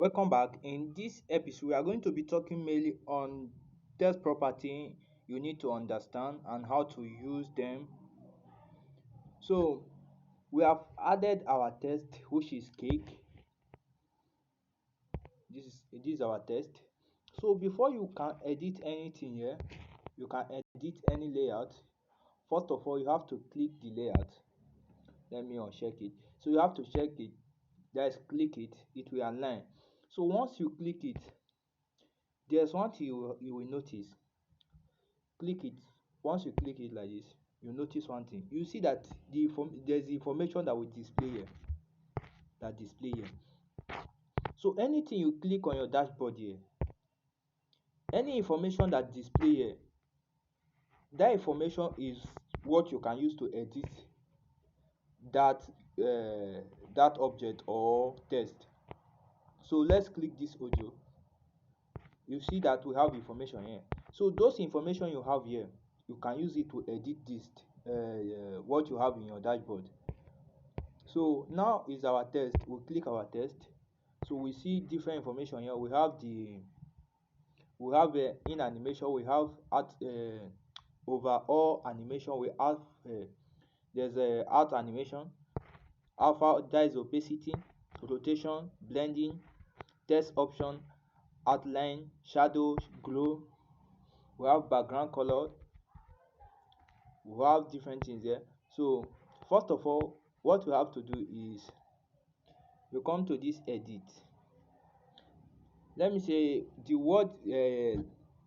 Welcome back. In this episode, we are going to be talking mainly on text property you need to understand and how to use them. So, we have added our text, which is cake. This is our text. So, before you can edit anything here, you can edit any layout. First of all, you have to click the layout. Let me uncheck it. So, you have to check it. Just click it. It will align. So, once you click it, there's one thing you will notice. Click it. Once you click it like this, you notice one thing. You see that there's the information that will display here. That display here. So anything you click on your dashboard here, any information that display here, that information is what you can use to edit that that object or text. So let's click this audio. You see that we have information here. So those information you have here, you can use it to edit this what you have in your dashboard. So now is our test. We click our test. So we see different information here. We have in animation. We have at overall animation. We have there's a art animation, alpha, that is opacity, rotation, blending, text option, outline, shadow, glow. We have background color. We have different things here. So first of all, what we have to do is you come to this edit. Let me say the word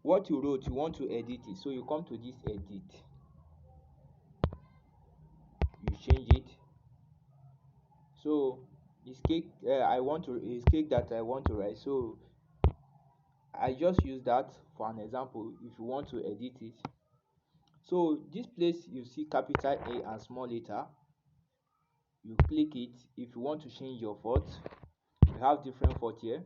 what you wrote, you want to edit it. So you come to this edit, you change it. So it's cake it's cake that I want to write. So I just use that for an example. If you want to edit it, so this place you see capital A and small letter, you click it. If you want to change your font, we have different font here.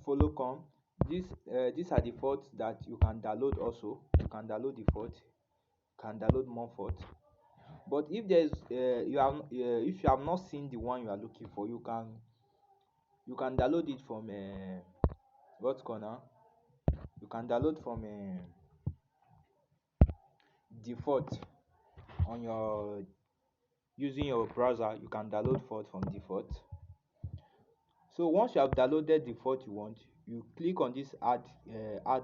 Follow come. These are the fonts that you can download. Also you can download the font, can download more font. But if there's if you have not seen the one you are looking for, you can download it from what's called now, you can download from default on your using your browser. You can download font from default. So once you have downloaded the font you want, you click on this add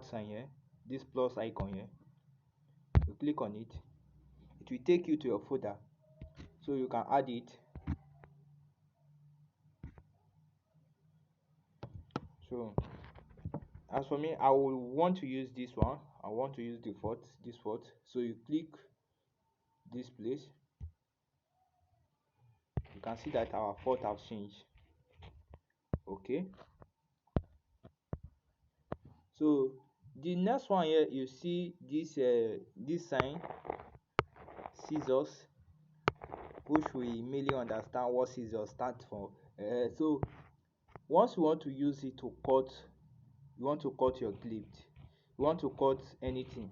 sign here, this plus icon here. You click on it, it will take you to your folder, so you can add it. So as for me, I will want to use this one. I want to use the font, this font. So you click this place, you can see that our font has changed. Okay, so the next one here, you see this sign, scissors, which we mainly understand what scissors stand for. So once you want to use it to cut, you want to cut your clip, you want to cut anything.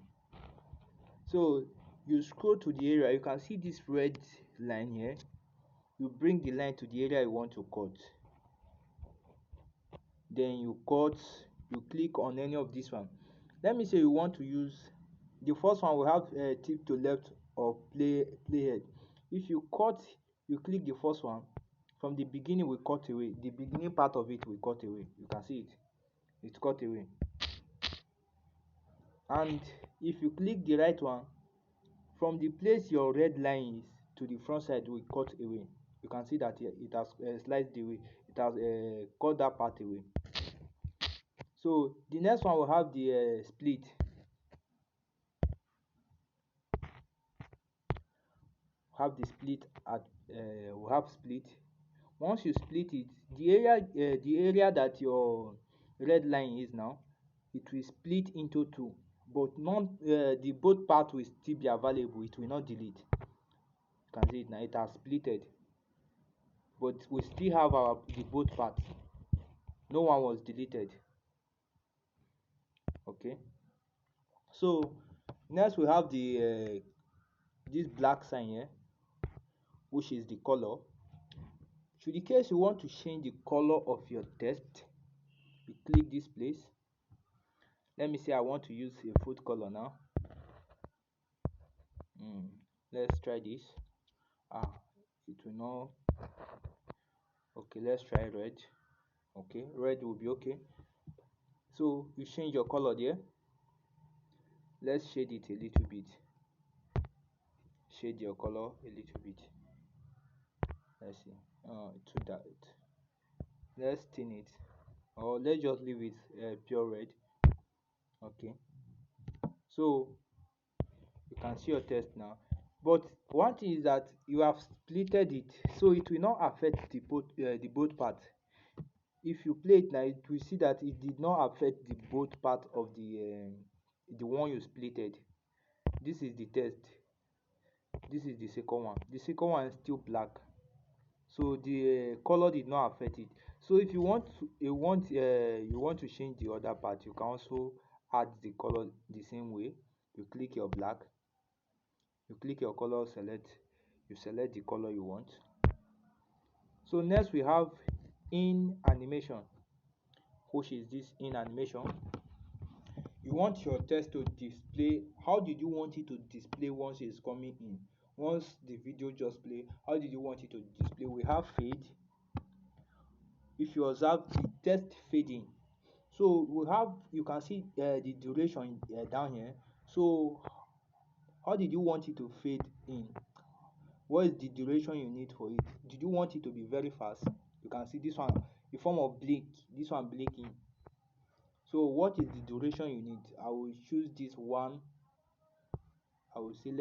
So you scroll to the area, you can see this red line here. You bring the line to the area you want to cut, then you cut. You click on any of this one. Let me say you want to use the first one. We have tip to left of playhead. If you cut, you click the first one. From the beginning we cut away, the beginning part of it we cut away. You can see it's cut away. And if you click the right one, from the place your red line is to the front side we cut away. You can see that it has sliced away, it has cut that part away. So the next one will have the split. Have the split at we have split. Once you split it, the area that your red line is now, it will split into two, but not the both part will still be available. It will not delete. You can see it now, it has splitted, but we still have the both parts. No one was deleted. Okay, so next we have the this black sign here, which is the color, To the case you want to change the color of your text, you click this place. Let me say I want to use a food color now. Let's try this. It will not. Okay, let's try red. Okay, red will be okay. So you change your color there. Let's shade it a little bit. Shade your color a little bit. Let's see. Too dark. Let's thin it, or let's just leave it pure red. Okay, so you can see your text now. But one thing is that you have splitted it, so it will not affect the both part. If you play it now, it will see that it did not affect the both part of the one you splitted. This is the text. This is the second one. The second one is still black, so the color did not affect it. So if you want to you want to change the other part, you can also add the color the same way. You click your black, you click your color, you select the color you want. So next we have in animation, which is this in animation. You want your text to display. How did you want it to display once it's coming in? Once the video just play, how did you want it to display? We have fade. If you observe the text fading, so we have, you can see the duration down here. So how did you want it to fade in? What is the duration you need for it? Did you want it to be very fast? You can see this one, the form of blink, this one blinking. So what is the duration you need? I will choose this one. I will say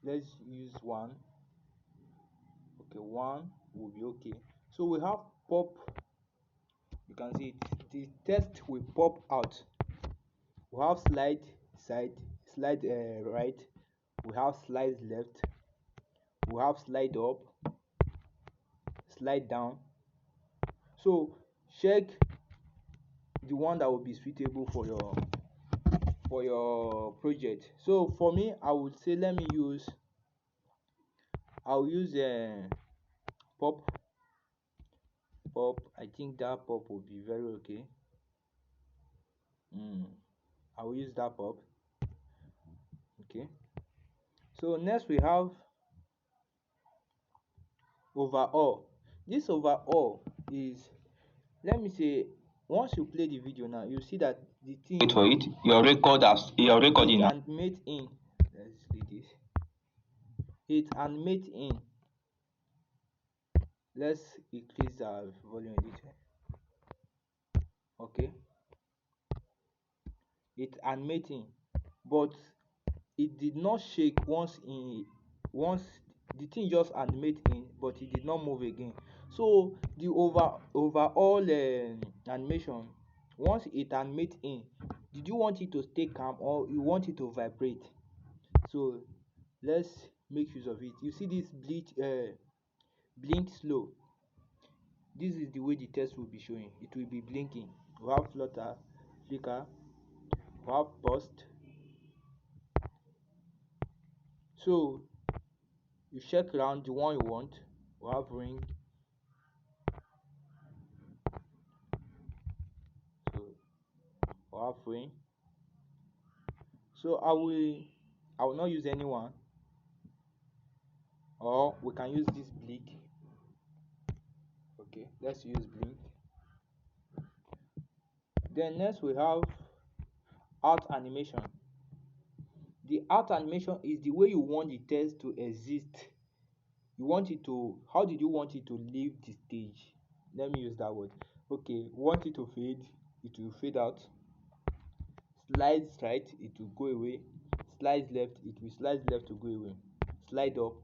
let's use one. Okay, one will be okay. So we have pop. You can see it, the text will pop out. We have slide right, we have slide left, we have slide up, slide down. So check the one that will be suitable for your project. So for me, I would say I'll use pop. I think that pop will be very okay. I will use that pop. Okay, so next we have overall. This overall is, let me say, once you play the video now, you see that the thing, wait for it, your recording now. Animate in, let's see this, it animate in. Let's increase our volume a little. Okay, it animating, but it did not shake once the thing just animate in, but it did not move again. So the overall animation, once it animate in, did you want it to stay calm or you want it to vibrate? So let's make use of it. You see this blink slow. This is the way the text will be showing. It will be blinking. We have flutter, flicker, we have burst. So you check around the one you want. We have ring. So we have ring. So I will not use anyone, or we can use this blink. Okay, let's use blink. Then next we have out animation. The out animation is the way you want the text to exist. You want it to, how did you want it to leave the stage? Let me use that word. Okay, want it to fade, it will fade out. Slides right, it will go away. Slides left, it will slide left to go away. Slide up,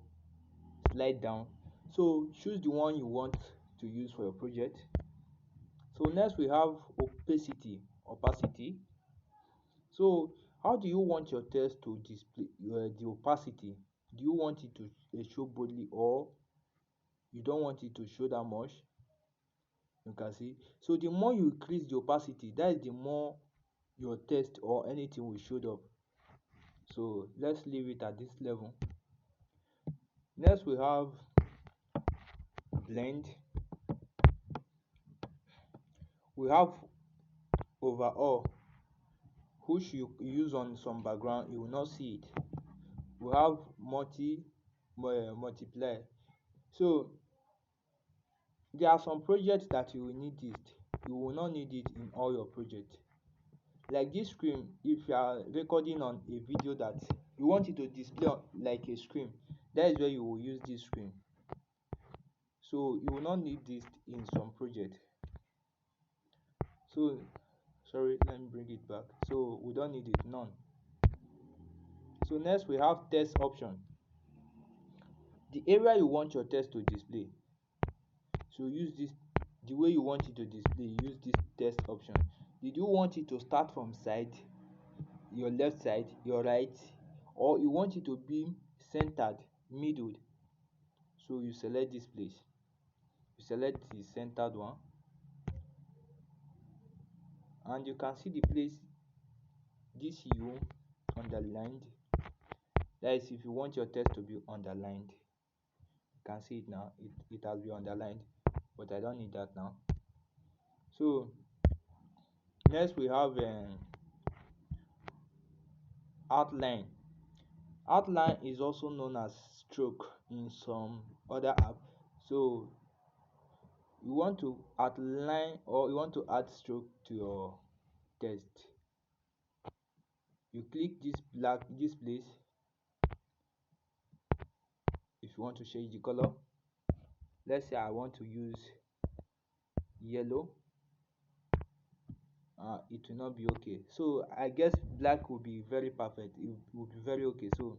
slide down. So choose the one you want to use for your project. So next we have opacity. So how do you want your text to display the opacity? Do you want it to show boldly, or you don't want it to show that much? You can see, so the more you increase the opacity, that is the more your text or anything will show up. So let's leave it at this level. Next we have blend. we have overall, which you use on some background, you will not see it. We have multiply. So there are some projects that you will need it, you will not need it in all your projects. Like this screen, if you are recording on a video that you want it to display like a screen, that is where you will use this screen. So you will not need this in some project. So sorry, let me bring it back. So we don't need it, none. So next we have test option. The area you want your text to display, so use this. The way you want it to display, use this test option. Did you want it to start from side, your left side, your right, or you want it to be centered, middle? So you select this place, you select the centered one, and you can see the place this u underlined. That is if you want your text to be underlined. You can see it now, it has been underlined, but I don't need that now. So next we have outline. Outline is also known as stroke in some other app. So you want to outline or you want to add stroke to your text, you click this place. If you want to change the color, let's say I want to use yellow, it will not be okay. So I guess black will be very perfect, it will be very okay. So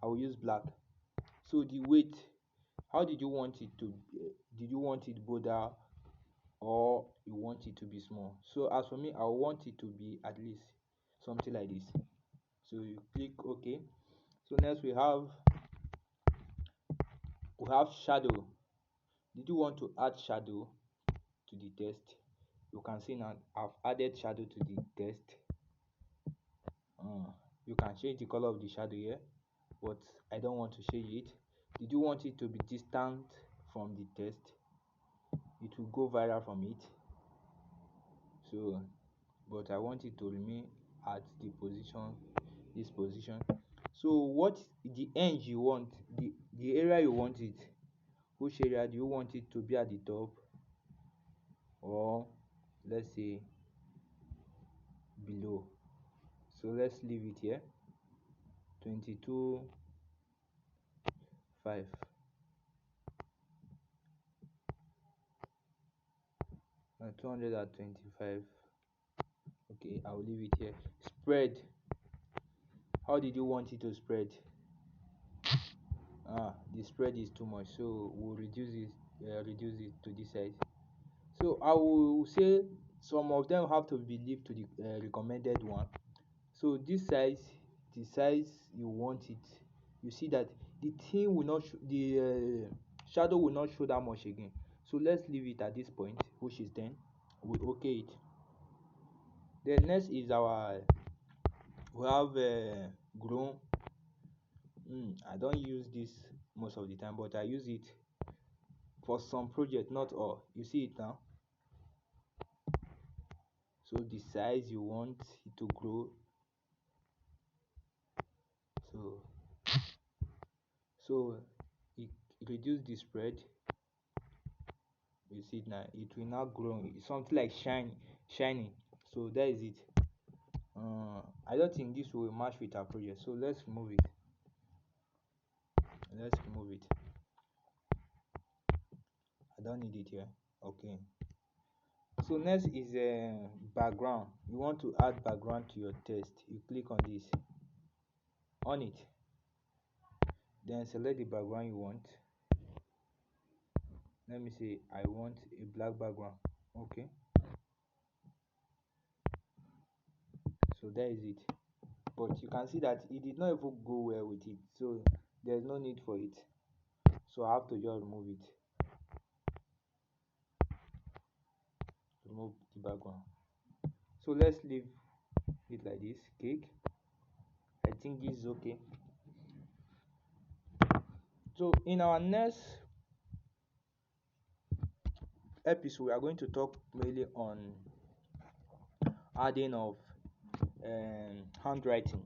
I will use black. So the weight, how did you want it to be? Did you want it bolder or you want it to be small? So as for me, I want it to be at least something like this. So you click OK. So next we have shadow. Did you want to add shadow to the text? You can see now I've added shadow to the text. You can change the color of the shadow here, but I don't want to change it. Did you want it to be distant from the text? It will go viral from it. So but I want it to remain at this position. So what the end you want, the area you want it, which area do you want it to be, at the top, or let's say below? So let's leave it here, 22.5. 225. Okay, I'll leave it here. Spread, how did you want it to spread? The spread is too much, so we'll reduce it to this size. So I will say some of them have to be left to the recommended one. So this size, the size you want it, you see that the thing will not the shadow will not show that much again. So let's leave it at this point, which is 10. We okay it. Then next is we have grown. I don't use this most of the time, but I use it for some project, not all. You see it now. So the size you want it to grow. So it reduce the spread. You see it now, it will now grow. It's something like shining. So that is it. I don't think this will match with our project, so let's remove it. I don't need it here. Okay. So next is background. You want to add background to your text, you click on this, on it, then select the background you want. Let me say I want a black background. Okay, so that is it. But you can see that it did not even go well with it, so there's no need for it. So I have to just remove the background. So let's leave it like this. Cake, I think this is okay. So in our next episode we are going to talk mainly on adding of handwriting.